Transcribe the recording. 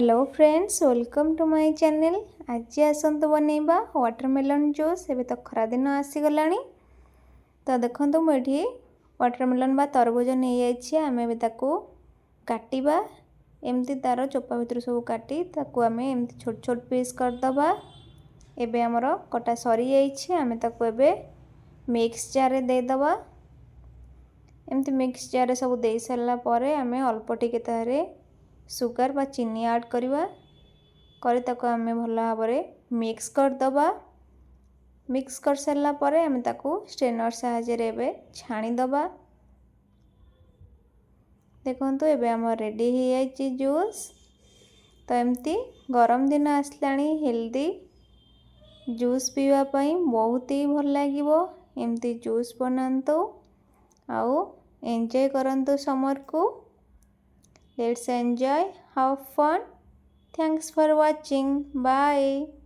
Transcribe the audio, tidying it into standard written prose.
Hello friends welcome to my channel. आज आसतु बनैबा watermelon juice. एबे तो खरा दिन आसीगला तो देखो मुझे वाटरमेलन बा तरबुज नहीं जाइए आम ताको काटिबा एमती तार चोपा भितर सब काटी ताको आम एमती छोट छोट पीस करदबा। एबे हमर कटा सरी जाइए आम ताको एबे मिक्स जार रे देदबा। एमती मिक्स जार सब दे सारा पर आम अल्प टिके तारे सुगार बा चीनी ऐड करवा करे ताको आमे भल भाव मिक्स करदबा। मिक्स कर सारा पर आमे ताको स्ट्रेनर साहाय्य रे छाणीदबा। देखंतु एबे आम रेडी हो जाइए जूस। तो एमती गरम दिन आसलानी हेल्दी जूस पीवा पई बहुत ही भल लागिवो। एमती जूस बनांतु आउ एंजॉय करंतु समर को। Let's enjoy, have fun. Thanks for watching. Bye.